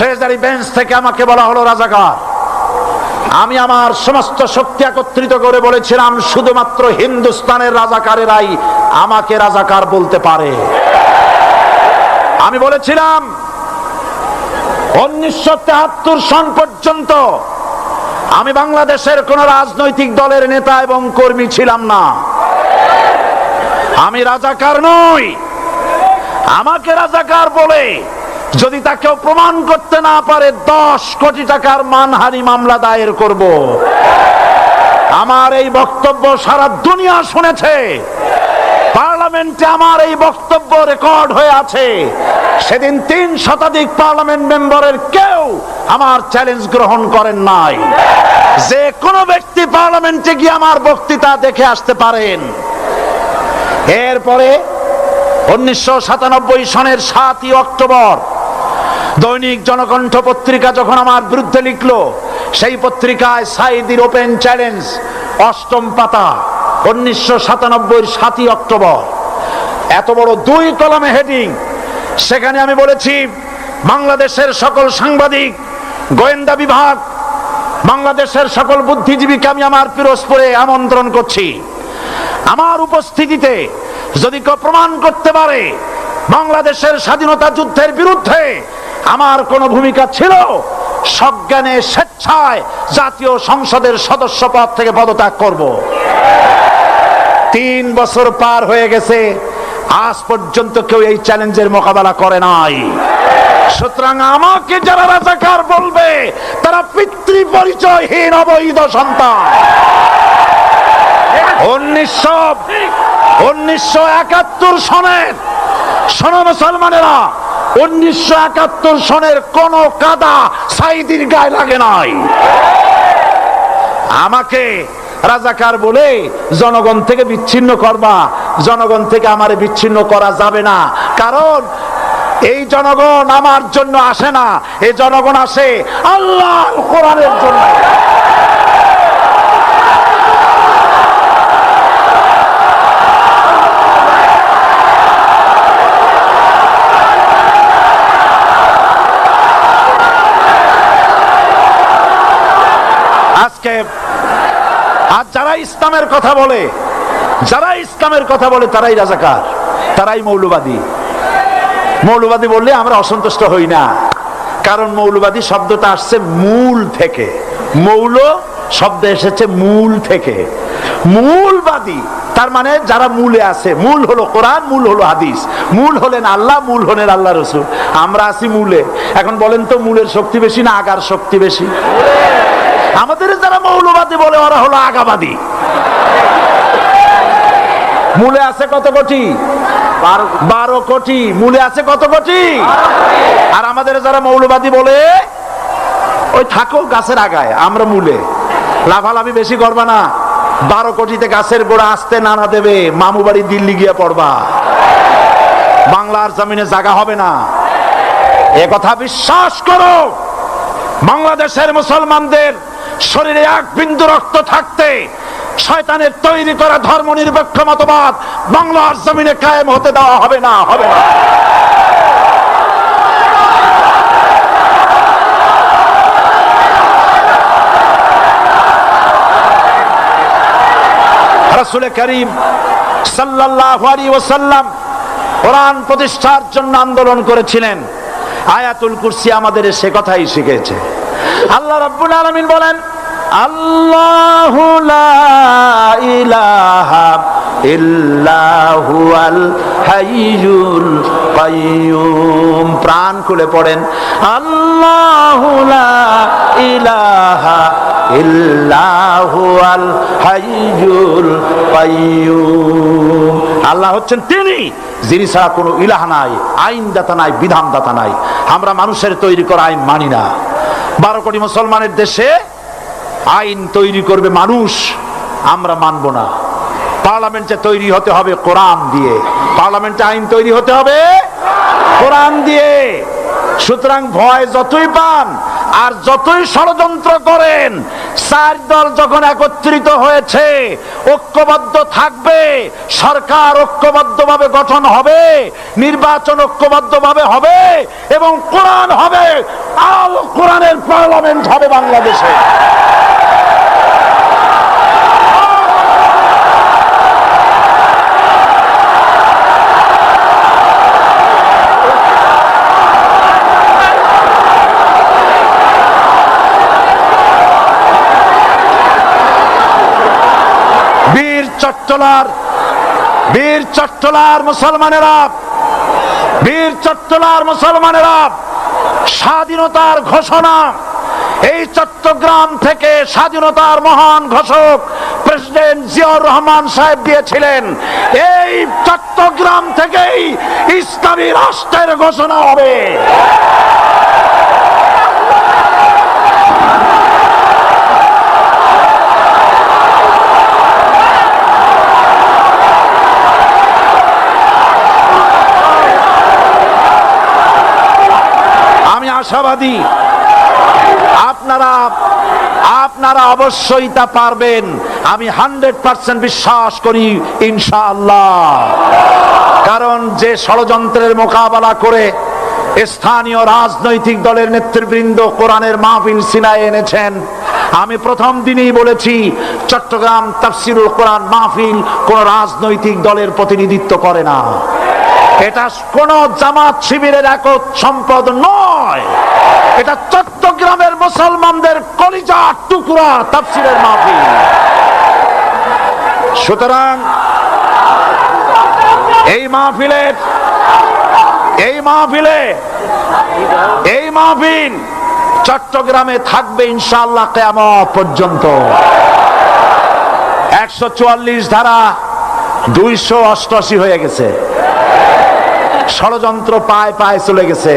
Treasury bench থেকে আমাকে বলা হলো রাজাকার। আমি আমার সমস্ত শক্তি একত্রিত করে বলেছিলাম শুধুমাত্র হিন্দুস্তানের রাজাকারেরাই আমাকে রাজাকার বলতে পারে। আমি বলেছিলাম 1973 সন পর্যন্ত আমি বাংলাদেশের কোন রাজনৈতিক দলের নেতা এবং কর্মী ছিলাম না। আমি রাজাকার নই। আমাকে রাজাকার বলে যদি তাকেও প্রমাণ করতে না পারে 10 কোটি টাকার মানহানি মামলা দায়ের করব। আমার এই বক্তব্য সারা দুনিয়া শুনেছে। পার্লামেন্টে আমার এই বক্তব্য রেকর্ড হয়ে আছে। সেদিন 3 শতাধিক পার্লামেন্ট মেম্বারের কেউ আমার চ্যালেঞ্জ গ্রহণ করেন নাই। যে কোনো ব্যক্তি পার্লামেন্টে গিয়ে আমার বক্তৃতা দেখে আসতে পারেন। এরপরে 1997 সনের 7 অক্টোবর দৈনিক জনকণ্ঠ পত্রিকা যখন আমার বিরুদ্ধে লিখলো, সেই পত্রিকায় সাইদির ওপেন চ্যালেঞ্জ 8ম পাতা 1997 7 অক্টোবর, এত বড় 2 কলামে হেডিং। সেখানে আমি বলেছি বাংলাদেশের সকল সাংবাদিক, গোয়েন্দা বিভাগ, বাংলাদেশের সকল বুদ্ধিজীবীকে আমি আমার পিরোজপুরে আমন্ত্রণ করছি। আমার উপস্থিতিতে যদি কেউ প্রমাণ করতে পারে বাংলাদেশের স্বাধীনতা যুদ্ধের বিরুদ্ধে আমার কোনো ভূমিকা ছিল, সজ্ঞানে স্বেচ্ছায় জাতীয় সংসদের সদস্য পদ থেকে পদত্যাগ করব। 3 বছর পার হয়ে গেছে, আজ পর্যন্ত কেউ এই চ্যালেঞ্জের মোকাবেলা করে নাই। সুতরাং আমাকে যারা রাজাকার বলবে তারা পিতৃ পরিচয়হীন অবৈধ সন্তান। 1971 সনের, শোনো মুসলমানেরা, 1971 সনের কোন কাদা সাইদির গায়ে লাগে নাই। আমাকে রাজাকার বলে জনগণ থেকে বিচ্ছিন্ন করবা, জনগণ থেকে আমারে বিচ্ছিন্ন করা যাবে না। কারণ এই জনগণ আমার জন্য আসে না, এই জনগণ আসে আল্লাহ কোরআনের জন্য। আজ যারা ইসলামের কথা বলে, তারাই রাজাকার, তারাই মৌলবাদী। মৌলবাদী বললে আমরা অসন্তুষ্ট হই না, কারণ মৌলবাদী শব্দটা আসছে মূল থেকে। মৌল শব্দ এসেছে মূল থেকে। মূলবাদী তার মানে যারা মূলে আছে। মূল হলো কোরআন, মূল হলো হাদিস, মূল হলেন আল্লাহ, মূল হলেন আল্লাহ রসুল। আমরা আছি মূলে। এখন বলেন তো মূলের শক্তি বেশি না আগার শক্তি বেশি? আমাদের যারা মৌলবাদী বলে ওরা হলো আগাবাদী। মূলে আছে কত কোটি? 12 কোটি। মূলে আছে কত কোটি? আর আমাদের যারা মৌলবাদী বলে ওই থাকো গাছের আগায়, আমরা মূলে। লাফালাফি বেশি করবা না, 12 কোটিতে গাছের গোড়া আসতে নানা দেবে, মামু বাড়ি দিল্লি গিয়ে পড়বা, বাংলার জমিনে জায়গা হবে না। এ কথা বিশ্বাস করো। বাংলাদেশের মুসলমানদের শরীরে 1 বিন্দু রক্ত থাকতে শয়তানের তৈরি করা ধর্ম নিরপেক্ষ মতবাদ বাংলার জমিনে কায়েম হতে দেওয়া হবে না, হবে না। রাসূল করিম সাল্লাল্লাহু আলাইহি ওয়াসাল্লাম কোরআন প্রতিষ্ঠার জন্য আন্দোলন করেছিলেন। আয়াতুল কুরসি আমাদের সে কথাই শিখেছে। আল্লাহ রাব্বুল আলামিন বলেন, আল্লাহু লা ইলাহা ইল্লা হুয়াল হাইয়ুল কাইয়্যুম। প্রাণ খুলে পড়েন, আল্লাহু লা ইলাহা ইল্লা হুয়াল হাইয়ুল কাইয়্যুম। আল্লাহ হচ্ছেন তিনি, যিনি ছাড়া কোনো ইলাহ নাই, আইনদাতা নাই, বিধানদাতা নাই। আমরা মানুষের তৈরি করা আইন মানি না। 12 কোটি মুসলমানের দেশে আইন তৈরি করবে মানুষ, আমরা মানব না। পার্লামেন্টে তৈরি হতে হবে কোরআন দিয়ে, পার্লামেন্টে আইন তৈরি হতে হবে কোরআন দিয়ে। সুতরাং ভয় যতই পান আর যতই ষড়যন্ত্র করেন, 4 দল যখন একত্রিত হয়েছে, ঐক্যবদ্ধ থাকবে, সরকার ঐক্যবদ্ধভাবে গঠন হবে, নির্বাচন ঐক্যবদ্ধভাবে হবে এবং কোরআন হবে কোরআনের পার্লামেন্ট হবে বাংলাদেশে। বীর চট্টলার মুসলমানেরা স্বাধীনতার ঘোষণা, এই চট্টগ্রাম থেকে স্বাধীনতার মহান ঘোষক প্রেসিডেন্ট জিয়াউর রহমান সাহেব দিয়েছিলেন। এই চট্টগ্রাম থেকেই ইসলামী রাষ্ট্রের ঘোষণা হবে। আশাবাদী আপনারা অবশ্যই তা পারবেন। আমি 100% বিশ্বাস করি ইনশাআল্লাহ। কারণ যে ষড়যন্ত্রের মোকাবেলা করে স্থানীয় রাজনৈতিক দলের নেতৃবৃন্দ কোরআনের মাহফিল সিনায় এনেছেন, আমি প্রথম দিনেই বলেছি চট্টগ্রাম তাফসিরুল কোরআন মাহফিল কোন রাজনৈতিক দলের প্রতিনিধিত্ব করে না। এটা কোন জামাত শিবিরের একক সম্পদ নয়, এটা চট্টগ্রামের মুসলমানদের কলিজার টুকরা তাফসিরের মাহফিল। সুতরাং এই মাহফিল চট্টগ্রামে থাকবে ইনশাআল্লাহ কিয়ামত পর্যন্ত। 144 ধারা 288 হয়ে গেছে, ষড়যন্ত্র পায় পায় চলে গেছে।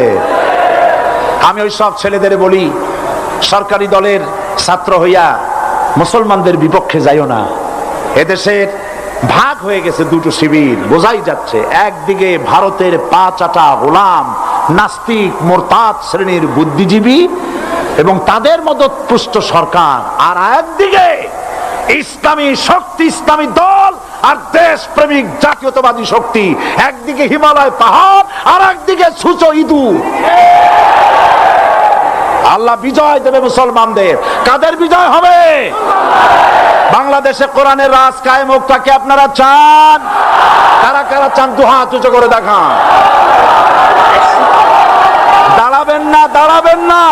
আমি ওই সব ছেলেদের বলি, সরকারি দলের ছাত্র হইয়া মুসলমানদের বিপক্ষে যাইও না। এদেশের ভাগ হয়ে গেছে দুটো শিবির, বোঝাই যাচ্ছে। একদিকে ভারতের পা চাটা গোলাম নাস্তিক মোরতাদ শ্রেণীর বুদ্ধিজীবী এবং তাদের মদতপুষ্ট সরকার, আর একদিকে ইসলামী শক্তি, ইসলামী দল আর দেশ প্রেমিক জাতীয়তাবাদী শক্তি। একদিকে হিমালয় পাহাড় আর একদিকে সূচো ইঁদুর। আল্লাহ বিজয় দেবে মুসলমানদের। কাদের বিজয় হবে? বাংলাদেশে কোরআনের রাজ কায়েম হোক, তাকে আপনারা চান? কারা কারা চান? দু হাত উঁচু করে দেখান। দাঁড়াবেন না।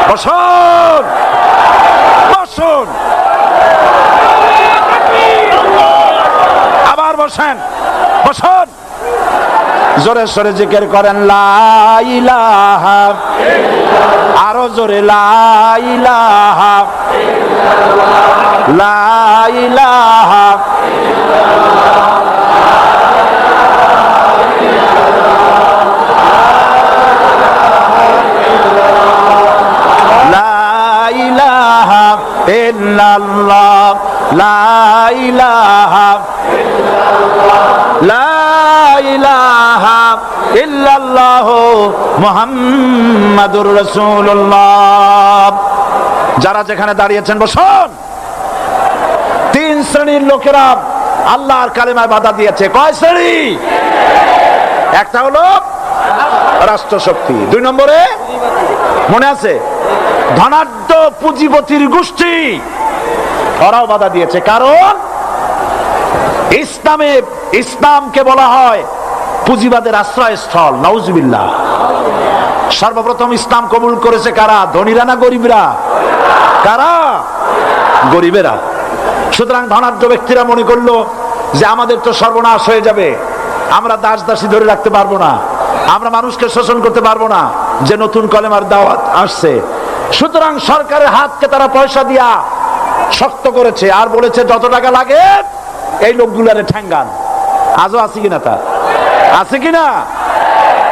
বসুন, আবার বসুন। জোরে সরে জিকির করেন লা ইলাহা, আরো জোরে লা ইলাহা, লা ইলাহা, ইল্লাল্লাহ, লা ইলাহা, লা ইলাহা ইল্লাল্লাহ মুহাম্মাদুর রাসূলুল্লাহ। যারা যেখানে দাঁড়িয়েছেন বসুন। 3 শ্রেণীর লোকেরা আল্লাহর কালেমায় বাধা দিয়েছে। কয় শ্রেণী? একটা হলো রাষ্ট্রশক্তি, 2 নম্বরে মনে আছে ধনাঢ্য পুঁজিপতির গোষ্ঠী, ওরাও বাধা দিয়েছে। কারণ ইসলামকে বলা হয় পুঁজিবাদের আশ্রয়স্থল। নাউজুবিল্লাহ। সর্বপ্রথম ইসলাম কবুল করেছে কারা? ধনীরা না গরিবরা? কারা? গরিবেরা। সুতরাং ধনাঢ্য ব্যক্তিরা মনে করলো যে আমাদের তো সর্বনাশ হয়ে যাবে, আমরা দাস দাসী ধরে রাখতে পারবো না, আমরা মানুষকে শোষণ করতে পারবো না, যে নতুন কলেমার দাওয়াত আসছে। সুতরাং সরকারের হাতকে তারা পয়সা দিয়া শক্ত করেছে আর বলেছে যত টাকা লাগে এই লোকগুলারে ঠ্যাঙ্গান। আজও আছে কিনা? তা আছে কিনা?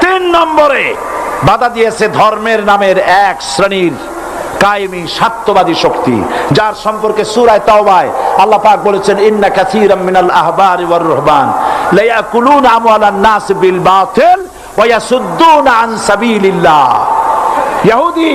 3 নম্বরে বাধা দিয়েছে ধর্মের নামের এক শ্রেণীর কায়েমি স্বার্থবাদী শক্তি, যার সম্পর্কে সূরা তাওবায় আল্লাহ পাক বলেছেন ইন্না কাসীরাম মিনাল আহবারি ওয়ার রুহবান লা ইয়াকুলুনা আমওয়ালান নাস বিল বাতিল ওয়া ইয়াসুদ্দুনা আন সাবিলিল্লাহ। ইহুদি